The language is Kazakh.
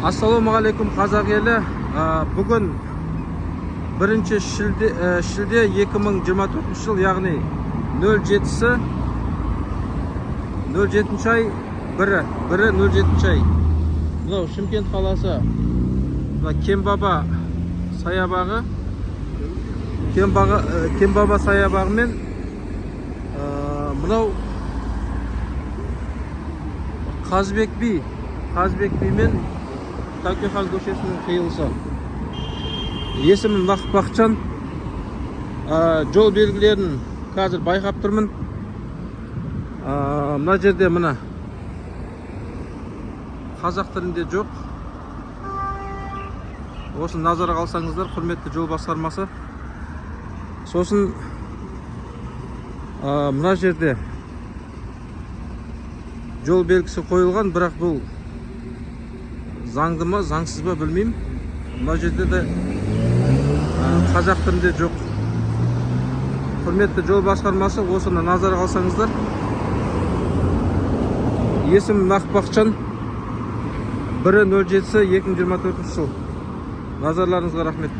Ассалаумағалейкум қазақ елі. Бүгін 1 шілде 2024 жыл, яғни 07-сі 07 ай 1-07 ай. Мынау Шымкент қаласы, Кембаба саябағы, Кембаба саябағы мен мынау Қазбек би мен Тәукехан көшесінің қиылысы. Есімім Нақып Бақытжан. Жол белгілерін қазір байқап тұрмын. Мына жерде мына қазақ тілінде жоқ. Осын назарға алсаңыздар, құрметті жол басқармасы. Сосын мына жерде жол белгісі қойылған, бірақ бұл заңды ма, заңсыз ба білмеймін. Мына жерде де қазақ тілінде жоқ. Құрметті жол басқармасы, осыны назарға алсаңыздар. Есімім Нақып Бақытжан. 1-07-2024 жыл. Назарларыңызға рахмет.